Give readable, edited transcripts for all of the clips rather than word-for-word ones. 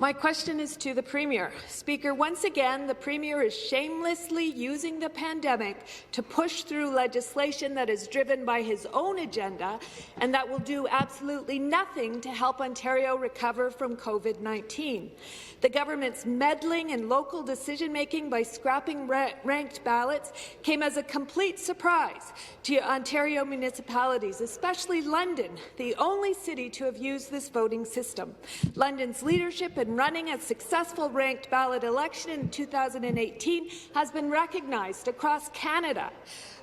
My question is to the Premier. Speaker, once again, the Premier is shamelessly using the pandemic to push through legislation that is driven by his own agenda and that will do absolutely nothing to help Ontario recover from COVID-19. The government's meddling in local decision-making by scrapping ranked ballots came as a complete surprise to Ontario municipalities, especially London, the only city to have used this voting system. London's leadership in running a successful ranked ballot election in 2018 has been recognized across Canada.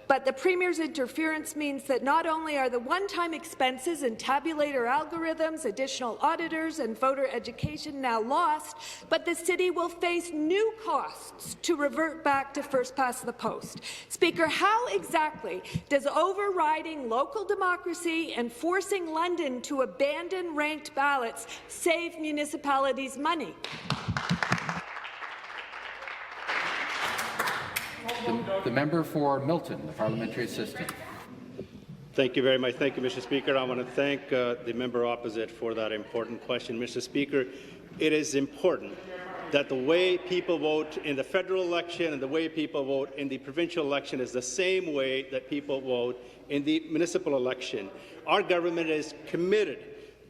But the Premier's interference means that not only are the one-time expenses and tabulator algorithms, additional auditors and voter education now lost, but the city will face new costs to revert back to first past the post. Speaker, how exactly does overriding local democracy and forcing London to abandon ranked ballots save municipalities money? The member for Milton, the parliamentary assistant. Thank you very much. Thank you, Mr. Speaker. I want to thank the member opposite for that important question. Mr. Speaker, it is important that the way people vote in the federal election and the way people vote in the provincial election is the same way that people vote in the municipal election. Our government is committed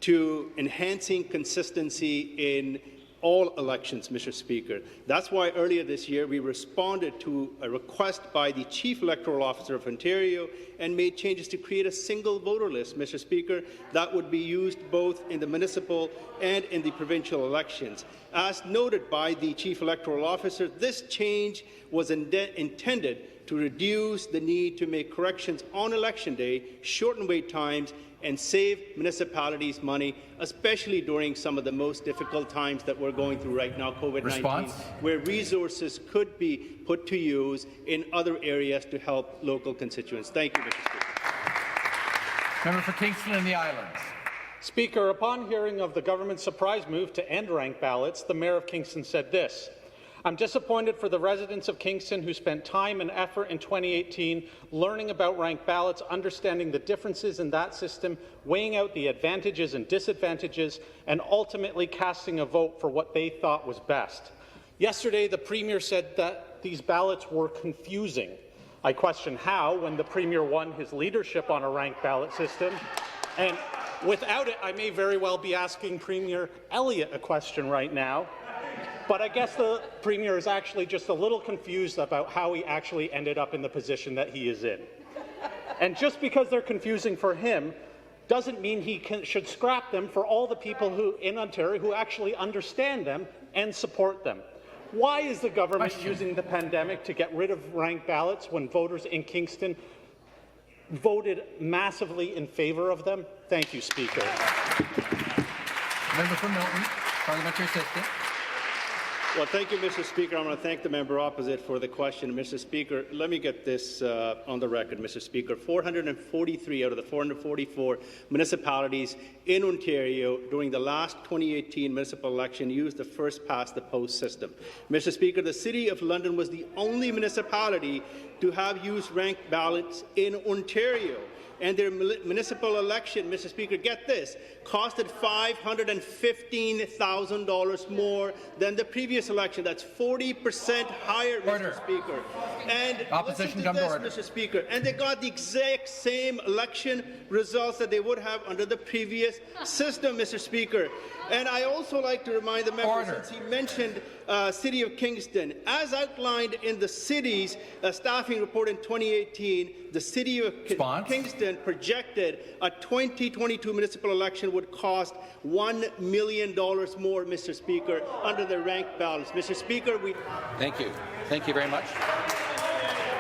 to enhancing consistency in all elections, Mr. Speaker. That's why earlier this year we responded to a request by the Chief Electoral Officer of Ontario and made changes to create a single voter list, Mr. Speaker, that would be used both in the municipal and in the provincial elections. As noted by the Chief Electoral Officer, this change was intended to reduce the need to make corrections on Election Day, shorten wait times, and save municipalities money, especially during some of the most difficult times that we're going through right now, COVID-19, where resources could be put to use in other areas to help local constituents. Thank you, Mr. Speaker. Member for Kingston and the Islands. Speaker, upon hearing of the government's surprise move to end ranked ballots, the Mayor of Kingston said this: "I'm disappointed for the residents of Kingston who spent time and effort in 2018 learning about ranked ballots, understanding the differences in that system, weighing out the advantages and disadvantages, and ultimately casting a vote for what they thought was best." Yesterday, the Premier said that these ballots were confusing. I question how, when the Premier won his leadership on a ranked ballot system. And without it, I may very well be asking Premier Elliott a question right now. But I guess the Premier is actually just a little confused about how he actually ended up in the position that he is in. And just because they're confusing for him doesn't mean he should scrap them for all the people in Ontario who actually understand them and support them. Why is the government using the pandemic to get rid of ranked ballots when voters in Kingston voted massively in favour of them? Thank you, Speaker. Member for Milton, parliamentary assistant. Well, thank you, Mr. Speaker. I want to thank the member opposite for the question. Mr. Speaker, let me get this on the record, Mr. Speaker. 443 out of the 444 municipalities in Ontario during the last 2018 municipal election used the first-past-the-post system. Mr. Speaker, the City of London was the only municipality to have used ranked ballots in Ontario. And their municipal election, Mr. Speaker, get this, costed $515,000 more than the previous election. That's 40% higher, Mr. Speaker. And opposition come to order, Mr. Speaker. And they got the exact same election results that they would have under the previous system, Mr. Speaker. And I also like to remind the member, since he mentioned City of Kingston, as outlined in the city's staffing report in 2018, the City of Kingston projected a 2022 municipal election would cost $1 million more, Mr. Speaker, under the ranked ballots. Mr. Speaker, Thank you. Thank you very much.